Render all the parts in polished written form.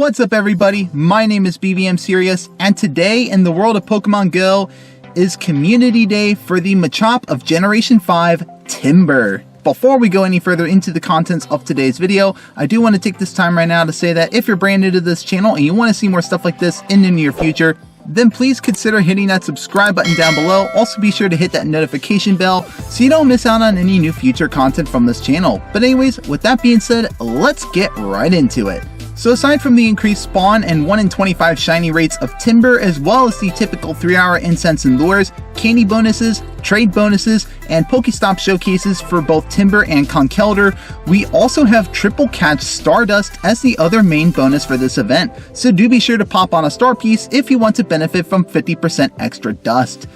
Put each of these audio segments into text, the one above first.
What's up everybody, my name is BVMSerious, and today in the world of Pokemon Go is Community Day for the Machop of Generation 5, Timburr. Before we go any further into the contents of today's video, I do want to take this time right now to say that if you're brand new to this channel and you want to see more stuff like this in the near future, then please consider hitting that subscribe button down below. Also be sure to hit that notification bell so you don't miss out on any new future content from this channel. But anyways, with that being said, let's get right into it. So aside from the increased spawn and 1 in 25 shiny rates of Timburr, as well as the typical 3-hour incense and lures, candy bonuses, trade bonuses, and Pokestop showcases for both Timburr and Conkeldurr, we also have Triple Catch Stardust as the other main bonus for this event, so do be sure to pop on a star piece if you want to benefit from 50% extra dust.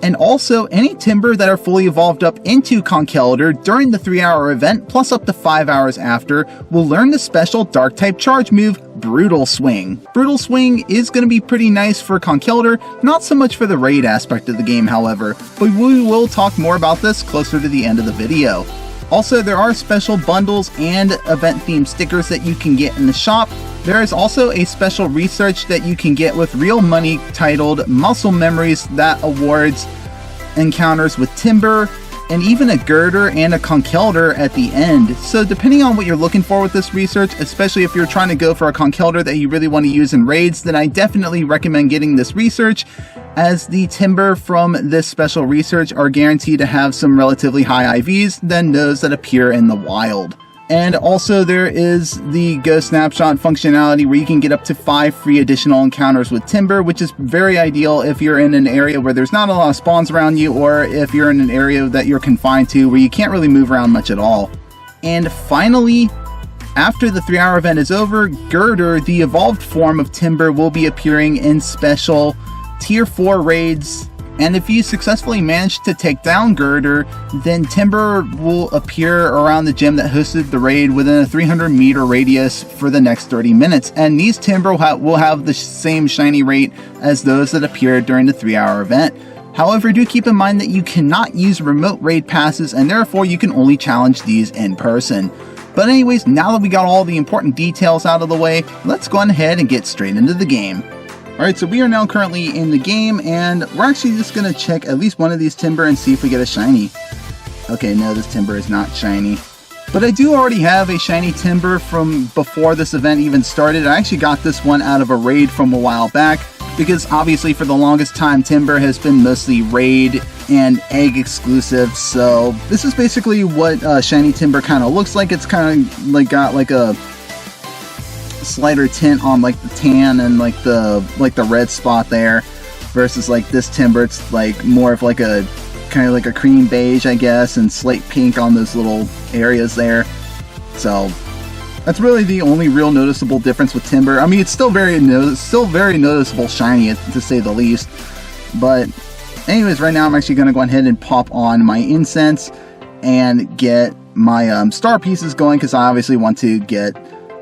And also, any Timburr that are fully evolved up into Conkeldurr during the 3-hour event, plus up to 5 hours after, will learn the special Dark-type charge move, Brutal Swing. Brutal Swing is going to be pretty nice for Conkeldurr, not so much for the raid aspect of the game however, but we will talk more about this closer to the end of the video. Also, there are special bundles and event-themed stickers that you can get in the shop. There is also a special research that you can get with real money titled Muscle Memories that awards encounters with Timburr, and even a Girder and a Conkeldurr at the end. So depending on what you're looking for with this research, especially if you're trying to go for a Conkeldurr that you really want to use in raids, then I definitely recommend getting this research, as the Timburr from this special research are guaranteed to have some relatively high IVs than those that appear in the wild. And also there is the Go Snapshot functionality where you can get up to 5 free additional encounters with Timburr, which is very ideal if you're in an area where there's not a lot of spawns around you, or if you're in an area that you're confined to where you can't really move around much at all. And finally, after the 3-hour event is over, Girder, the evolved form of Timburr, will be appearing in special Tier 4 raids. And if you successfully manage to take down Girder, then Timburr will appear around the gym that hosted the raid within a 300-meter radius for the next 30 minutes. And these Timburr will have the same shiny rate as those that appeared during the 3-hour event. However, do keep in mind that you cannot use remote raid passes, and therefore you can only challenge these in person. But anyways, now that we got all the important details out of the way, let's go ahead and get straight into the game. Alright, so we are now currently in the game, and we're actually just going to check at least one of these Timburr and see if we get a shiny. Okay, no, this Timburr is not shiny. But I do already have a shiny Timburr from before this event even started. I actually got this one out of a raid from a while back, because obviously for the longest time Timburr has been mostly raid and egg exclusive, so this is basically what shiny Timburr kind of looks like. It's kind of like got like a slighter tint on like the tan and like the red spot there, versus like this Timburr, it's like more of like a kind of like a cream beige, I guess, and slate pink on those little areas there. So that's really the only real noticeable difference with Timburr. I mean, it's still very noticeable shiny to say the least. But anyways, right now I'm actually going to go ahead and pop on my incense and get my star pieces going, because I obviously want to get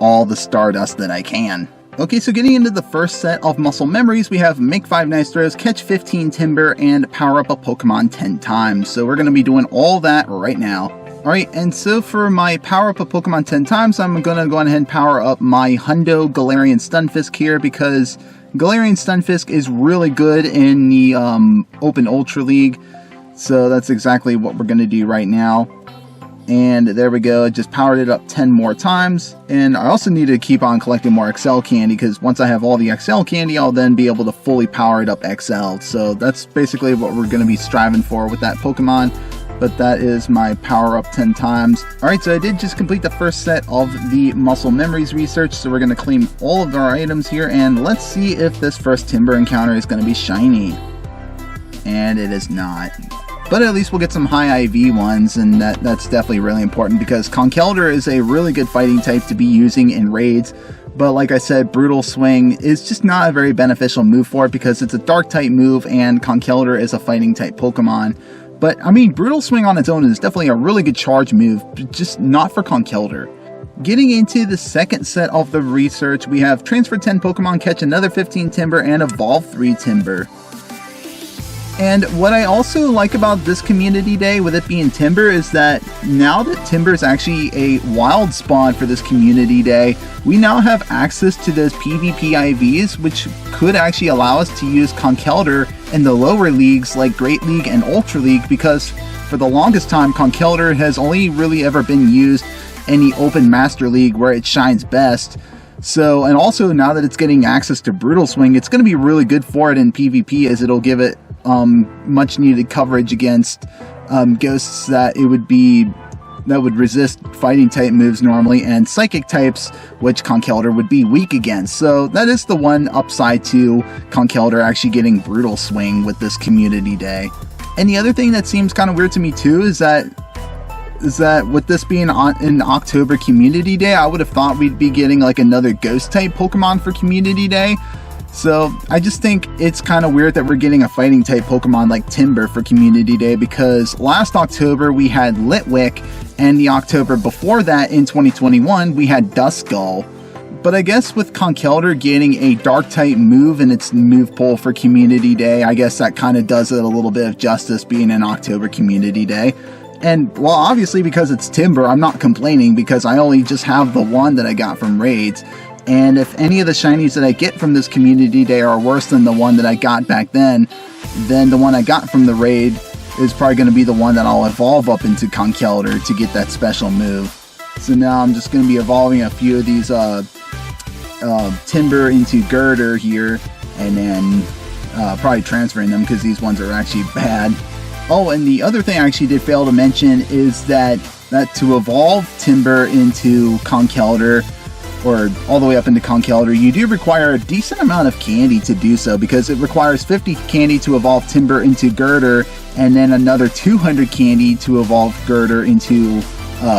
all the Stardust that I can. Okay, so getting into the first set of muscle memories, we have make 5 nice throws, catch 15 Timburr, and power up a Pokemon 10 times. So we're going to be doing all that right now. Alright, and so for my power up a Pokemon 10 times, I'm going to go ahead and power up my Hundo Galarian Stunfisk here, because Galarian Stunfisk is really good in the Open Ultra League. So that's exactly what we're going to do right now. And there we go, just powered it up 10 more times. And I also need to keep on collecting more XL candy, because once I have all the XL candy, I'll then be able to fully power it up XL. So that's basically what we're going to be striving for with that Pokemon. But that is my power up 10 times. Alright, so I did just complete the first set of the muscle memories research, so we're going to claim all of our items here, and let's see if this first Timburr encounter is going to be shiny. And it is not. But at least we'll get some high IV ones, and that's definitely really important, because Conkeldurr is a really good fighting type to be using in raids. But like I said, Brutal Swing is just not a very beneficial move for it, because it's a dark type move and Conkeldurr is a fighting type Pokemon. But I mean, Brutal Swing on its own is definitely a really good charge move, just not for Conkeldurr. Getting into the second set of the research, we have transfer 10 Pokemon, catch another 15 Timburr, and evolve 3 Timburr. And what I also like about this community day, with it being Timburr, is that now that Timburr is actually a wild spawn for this community day, we now have access to those PvP IVs, which could actually allow us to use Conkeldurr in the lower leagues like Great League and Ultra League, because for the longest time, Conkeldurr has only really ever been used in the Open Master League where it shines best. So, and also now that it's getting access to Brutal Swing, it's going to be really good for it in PvP, as it'll give it much needed coverage against ghosts that would resist fighting type moves normally, and psychic types, which Conkeldurr would be weak against. So that is the one upside to Conkeldurr actually getting Brutal Swing with this community day. And the other thing that seems kind of weird to me too is that with this being an October community day, I would have thought we'd be getting like another ghost type Pokemon for community day. So I just think it's kind of weird that we're getting a fighting type Pokemon like Timburr for community day, because last October we had Litwick, and the October before that in 2021 we had Duskull. But I guess with Conkeldurr getting a dark type move in its move pool for community day, I guess that kind of does it a little bit of justice being an October community day. And well, obviously because it's Timburr, I'm not complaining, because I only just have the one that I got from raids. And if any of the shinies that I get from this community day are worse than the one that I got back then the one I got from the raid is probably going to be the one that I'll evolve up into Conkeldurr to get that special move. So now I'm just going to be evolving a few of these Timburr into Girder here, and then probably transferring them because these ones are actually bad. Oh, and the other thing I actually did fail to mention is that to evolve Timburr into Conkeldurr, or all the way up into Conkeldurr, you do require a decent amount of candy to do so, because it requires 50 candy to evolve Timburr into Girder, and then another 200 candy to evolve Girder into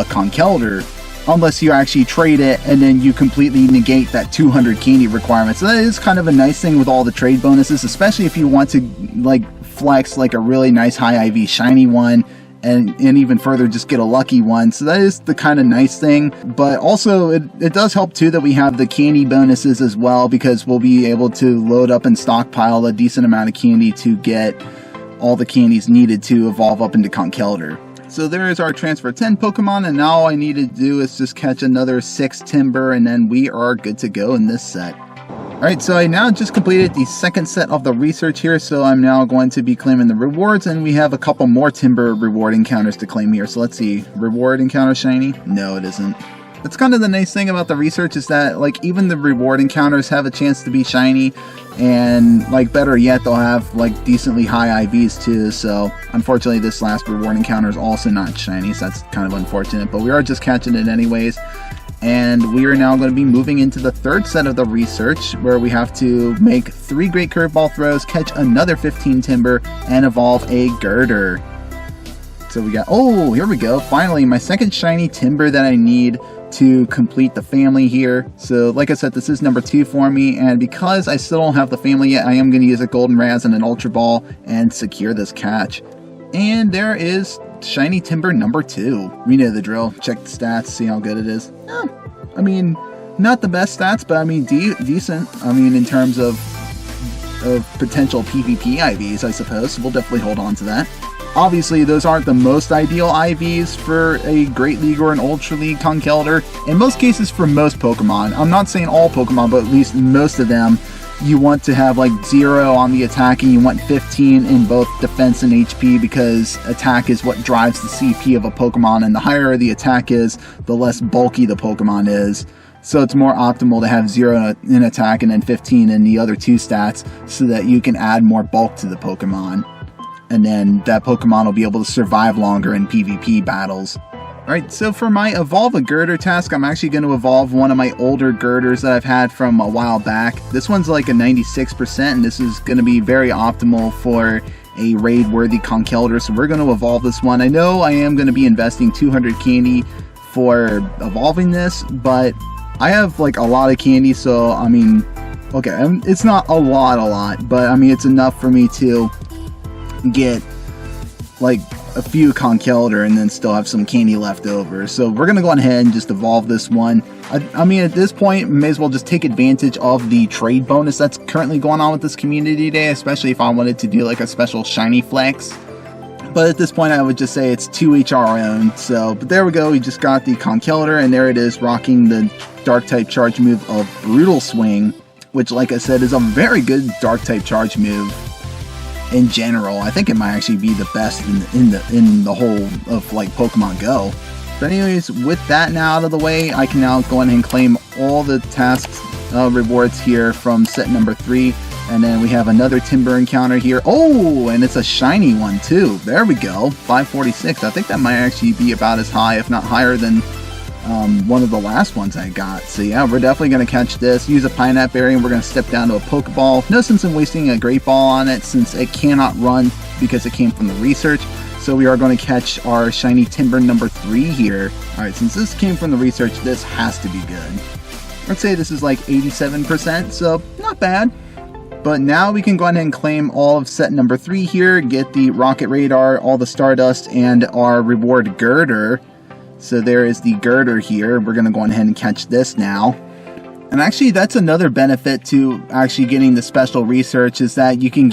Conkeldurr, unless you actually trade it and then you completely negate that 200 candy requirement. So that is kind of a nice thing with all the trade bonuses, especially if you want to like flex like a really nice high IV shiny one, and even further just get a lucky one. So that is the kind of nice thing. But also it does help too that we have the candy bonuses as well, because we'll be able to load up and stockpile a decent amount of candy to get all the candies needed to evolve up into Conkeldurr. So there is our transfer 10 Pokemon, and now all I need to do is just catch another 6 Timburr, and then we are good to go in this set. Alright, so I now just completed the second set of the research here, so I'm now going to be claiming the rewards, and we have a couple more Timburr reward encounters to claim here. So let's see, reward encounter shiny? No, it isn't. That's kind of the nice thing about the research, is that like even the reward encounters have a chance to be shiny, and like better yet, they'll have like decently high IVs too. So unfortunately this last reward encounter is also not shiny, so that's kind of unfortunate, but we are just catching it anyways. And we are now going to be moving into the third set of the research, where we have to make 3 Great Curveball throws, catch another 15 Timburr, and evolve a Girder. So we got, oh, here we go, finally my second shiny Timburr that I need to complete the family here. So like I said, this is number 2 for me, and because I still don't have the family yet, I am going to use a Golden Raz and an Ultra Ball and secure this catch. And there is shiny Timburr number 2. We know the drill. Check the stats, see how good it is. I mean, not the best stats, but I mean decent. I mean, in terms of potential PvP IVs, I suppose. So we'll definitely hold on to that. Obviously, those aren't the most ideal IVs for a Great League or an Ultra League Conkeldurr. In most cases, for most Pokemon, I'm not saying all Pokemon, but at least most of them, you want to have like 0 on the attack, and you want 15 in both defense and HP, because attack is what drives the CP of a Pokemon, and the higher the attack is, the less bulky the Pokemon is. So it's more optimal to have 0 in attack and then 15 in the other 2 stats, so that you can add more bulk to the Pokemon. And then that Pokemon will be able to survive longer in PvP battles. Alright, so for my Evolve a Girder task, I'm actually going to evolve one of my older Girders that I've had from a while back. This one's like a 96%, and this is going to be very optimal for a raid-worthy Conkeldurr, so we're going to evolve this one. I know I am going to be investing 200 candy for evolving this, but I have like a lot of candy, so I mean, okay, it's not a lot, but I mean, it's enough for me to get like a few Conkeldurr and then still have some candy left over. So we're going to go ahead and just evolve this one. I mean, at this point, may as well just take advantage of the trade bonus that's currently going on with this community day, especially if I wanted to do like a special shiny flex. But at this point, I would just say it's 2 each our own. So, but there we go. We just got the Conkeldurr, and there it is, rocking the Dark-type charge move of Brutal Swing, which, like I said, is a very good Dark-type charge move in general. I think it might actually be the best in the whole of like Pokemon Go. But anyways, with that now out of the way, I can now go ahead and claim all the tasks rewards here from set number 3. And then we have another Timburr encounter here. Oh, and it's a shiny one too. There we go. 546. I think that might actually be about as high, if not higher, than one of the last ones I got. So yeah, we're definitely going to catch this. Use a Pineapple Berry, and we're going to step down to a Pokeball. No sense in wasting a Great Ball on it, since it cannot run because it came from the research. So we are going to catch our shiny Timburr number 3 here. Alright, since this came from the research, this has to be good. Let's say this is like 87%, so not bad. But now we can go ahead and claim all of set number 3 here, get the Rocket Radar, all the Stardust, and our reward Girder. So there is the Girder here. We're going to go ahead and catch this now. And actually, that's another benefit to actually getting the special research, is that you can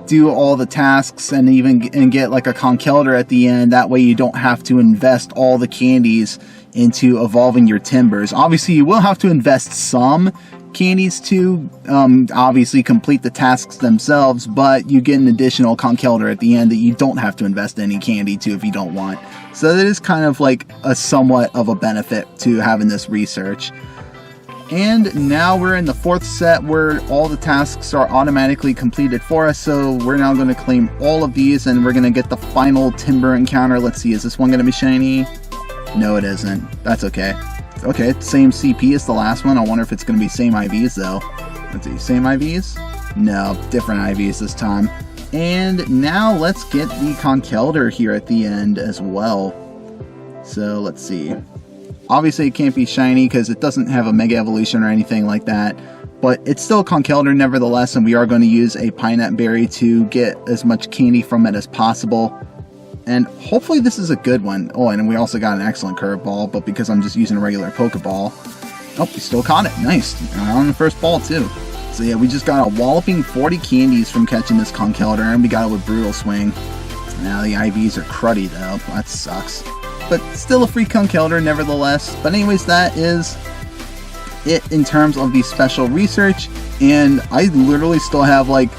do all the tasks and get like a Conkeldurr at the end. That way you don't have to invest all the candies into evolving your Timburrs. Obviously, you will have to invest some candies to obviously complete the tasks themselves, but you get an additional Conkeldurr at the end that you don't have to invest any candy to if you don't want. So that is kind of like a somewhat of a benefit to having this research. And now we're in the 4th set where all the tasks are automatically completed for us, so we're now going to claim all of these and we're going to get the final Timburr encounter. Let's see, is this one going to be shiny? No, it isn't. That's okay. Okay, same CP as the last one. I wonder if it's going to be same IVs though. Let's see, same IVs? No, different IVs this time. And now let's get the Conkeldurr here at the end as well. So let's see. Obviously it can't be shiny because it doesn't have a Mega Evolution or anything like that. But it's still Conkeldurr nevertheless, and we are going to use a Pineapple Berry to get as much candy from it as possible. And hopefully this is a good one. Oh, and we also got an excellent curveball, but because I'm just using a regular Pokeball. Oh, we still caught it. Nice. On the first ball, too. So yeah, we just got a walloping 40 candies from catching this Conkeldurr, and we got it with Brutal Swing. Now the IVs are cruddy, though. That sucks. But still a free Conkeldurr, nevertheless. But anyways, that is it in terms of the special research. And I literally still have like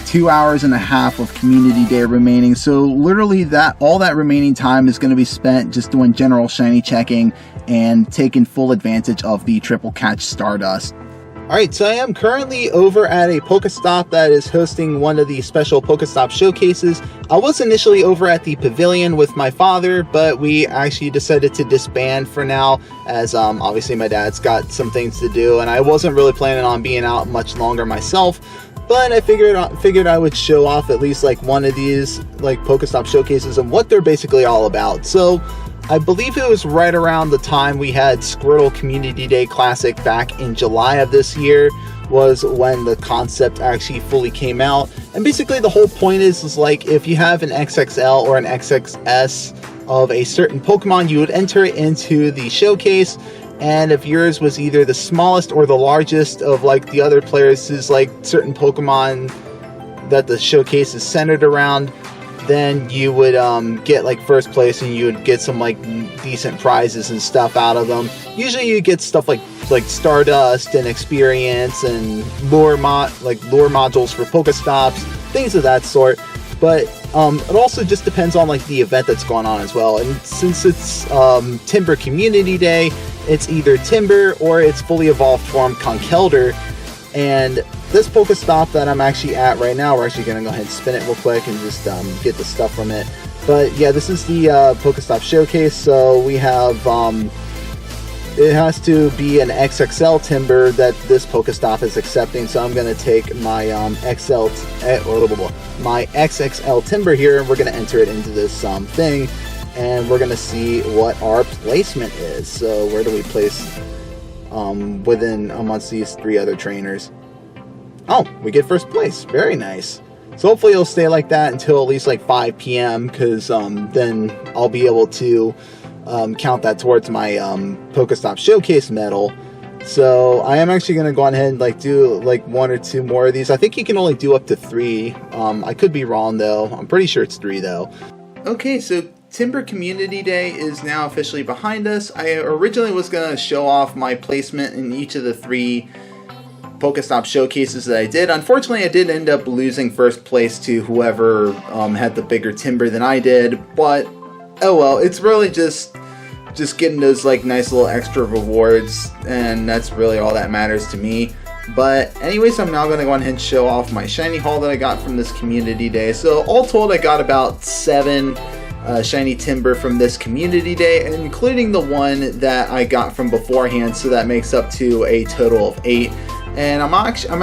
2 hours and a half of community day remaining, so literally all that remaining time is going to be spent just doing general shiny checking and taking full advantage of the triple catch Stardust. Alright, so I am currently over at a Pokestop that is hosting one of the special Pokestop showcases. I was initially over at the Pavilion with my father, but we actually decided to disband for now, as obviously my dad's got some things to do, and I wasn't really planning on being out much longer myself. But I figured I would show off at least like one of these like Pokestop showcases and what they're basically all about. So I believe it was right around the time we had Squirtle Community Day Classic back in July of this year was when the concept actually fully came out. And basically the whole point is like if you have an XXL or an XXS of a certain Pokemon, you would enter it into the showcase. And if yours was either the smallest or the largest of like the other players' like certain Pokemon that the showcase is centered around, then you would get like first place, and you would get some like decent prizes and stuff out of them. Usually you get stuff like Stardust and experience and lure modules for Pokestops, things of that sort. But it also just depends on like the event that's going on as well. And since it's Timburr Community Day, it's either Timburr or it's fully evolved form Conkeldurr. And this Pokestop that I'm actually at right now, we're actually going to go ahead and spin it real quick and just get the stuff from it. But yeah, this is the Pokestop showcase. So we have it has to be an XXL Timburr that this Pokestop is accepting. So I'm going to take my XXL Timburr here, and we're going to enter it into this thing, and we're going to see what our placement is. So where do we place within amongst these 3 other trainers? Oh, we get first place. Very nice. So hopefully it'll stay like that until at least like 5 p.m. because then I'll be able to count that towards my Pokestop Showcase medal. So I am actually going to go on ahead and like do like 1 or 2 more of these. I think you can only do up to 3. I could be wrong though. I'm pretty sure it's 3 though. Okay, so Timburr Community Day is now officially behind us. I originally was going to show off my placement in each of the 3 Pokestop showcases that I did. Unfortunately, I did end up losing first place to whoever had the bigger Timburr than I did, but oh well, it's really just getting those like nice little extra rewards, and that's really all that matters to me. But anyways, I'm now going to go ahead and show off my shiny haul that I got from this community day. So all told, I got about 7 shiny Timburr from this community day, including the one that I got from beforehand, so that makes up to a total of 8. And I'm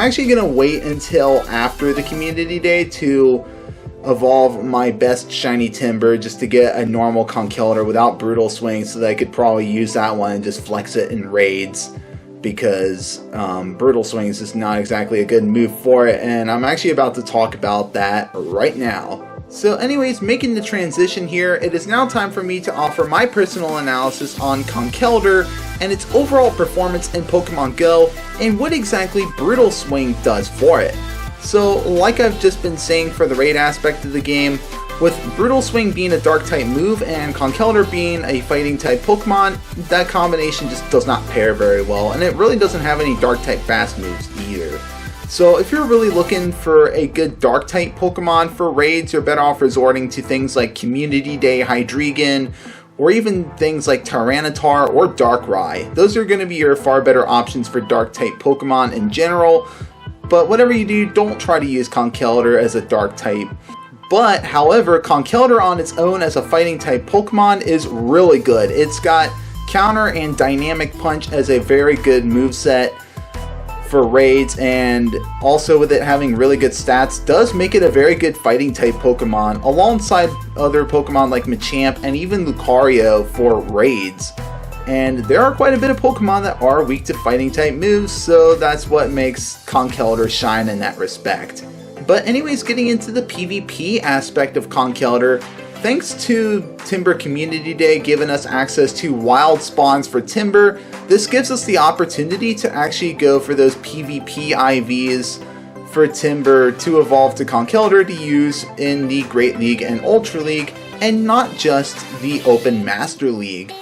actually going to wait until after the community day to evolve my best shiny Timburr just to get a normal Conkeldurr without Brutal Swing, so that I could probably use that one and just flex it in raids, because Brutal Swing is just not exactly a good move for it, and I'm actually about to talk about that right now. So anyways, making the transition here, it is now time for me to offer my personal analysis on Conkeldurr and its overall performance in Pokemon Go, and what exactly Brutal Swing does for it. So, like I've just been saying for the raid aspect of the game, with Brutal Swing being a dark type move and Conkeldurr being a fighting type Pokemon, that combination just does not pair very well, and it really doesn't have any dark type fast moves either. So if you're really looking for a good dark type Pokemon for raids, you're better off resorting to things like Community Day Hydreigon, or even things like Tyranitar or Darkrai. Those are going to be your far better options for dark type Pokemon in general, but whatever you do, don't try to use Conkeldurr as a dark type. But, however, Conkeldurr on its own as a fighting type Pokemon is really good. It's got Counter and Dynamic Punch as a very good moveset for raids, and also with it having really good stats does make it a very good fighting type Pokemon alongside other Pokemon like Machamp and even Lucario for raids. And there are quite a bit of Pokemon that are weak to fighting type moves, so that's what makes Conkeldurr shine in that respect. But anyways, getting into the PvP aspect of Conkeldurr, thanks to Timburr Community Day giving us access to wild spawns for Timburr, this gives us the opportunity to actually go for those PvP IVs for Timburr to evolve to Conkeldurr to use in the Great League and Ultra League, and not just the Open Master League.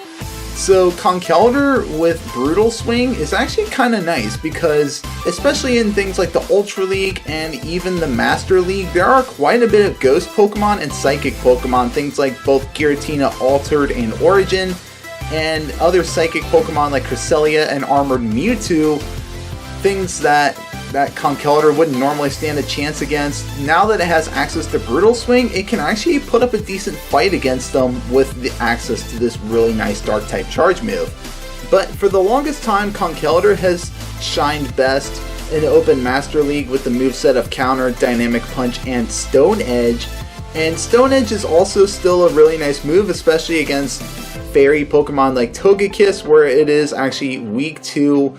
So Conkeldurr with Brutal Swing is actually kind of nice, because especially in things like the Ultra League and even the Master League, there are quite a bit of Ghost Pokemon and Psychic Pokemon, things like both Giratina Altered and Origin, and other Psychic Pokemon like Cresselia and Armored Mewtwo, things that Conkeldurr wouldn't normally stand a chance against. Now that it has access to Brutal Swing, it can actually put up a decent fight against them with the access to this really nice dark type charge move. But for the longest time, Conkeldurr has shined best in the Open Master League with the moveset of Counter, Dynamic Punch, and Stone Edge. And Stone Edge is also still a really nice move, especially against fairy Pokemon like Togekiss, where it is actually weak to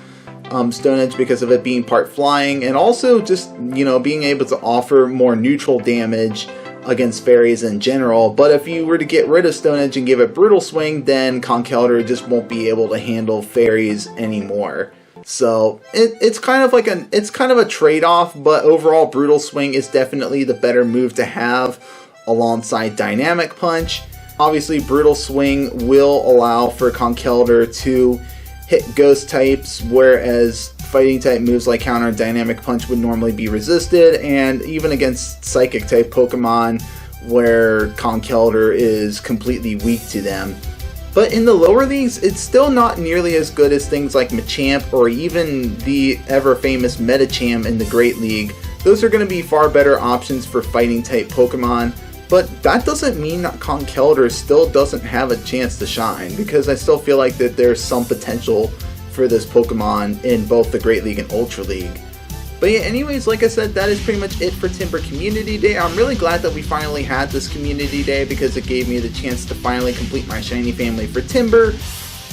Stone Edge because of it being part flying, and also just, you know, being able to offer more neutral damage against fairies in general. But if you were to get rid of Stone Edge and give it Brutal Swing, then Conkeldurr just won't be able to handle fairies anymore. So it's kind of like a trade-off, but overall Brutal Swing is definitely the better move to have alongside Dynamic Punch. Obviously Brutal Swing will allow for Conkeldurr to hit ghost types, whereas fighting type moves like Counter and Dynamic Punch would normally be resisted, and even against psychic type Pokemon where Conkeldurr is completely weak to them. But in the lower leagues, it's still not nearly as good as things like Machamp or even the ever famous Medicham in the Great League. Those are going to be far better options for fighting type Pokemon. But that doesn't mean that Conkeldurr still doesn't have a chance to shine, because I still feel like that there's some potential for this Pokemon in both the Great League and Ultra League. But yeah, anyways, like I said, that is pretty much it for Timburr Community Day. I'm really glad that we finally had this Community Day, because it gave me the chance to finally complete my shiny family for Timburr.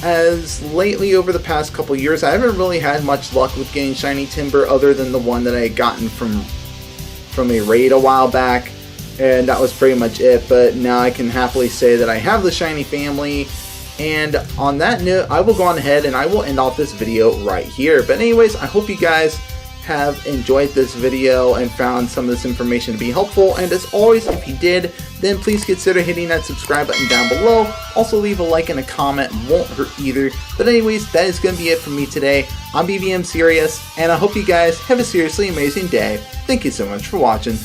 As lately, over the past couple years, I haven't really had much luck with getting shiny Timburr other than the one that I had gotten from from a raid a while back, and that was pretty much it. But now I can happily say that I have the shiny family. And on that note, I will go on ahead and I will end off this video right here. But anyways, I hope you guys have enjoyed this video and found some of this information to be helpful. And as always, if you did, then please consider hitting that subscribe button down below. Also leave a like and a comment, won't hurt either. But anyways, that is going to be it for me today. I'm BVMSerious, and I hope you guys have a seriously amazing day. Thank you so much for watching.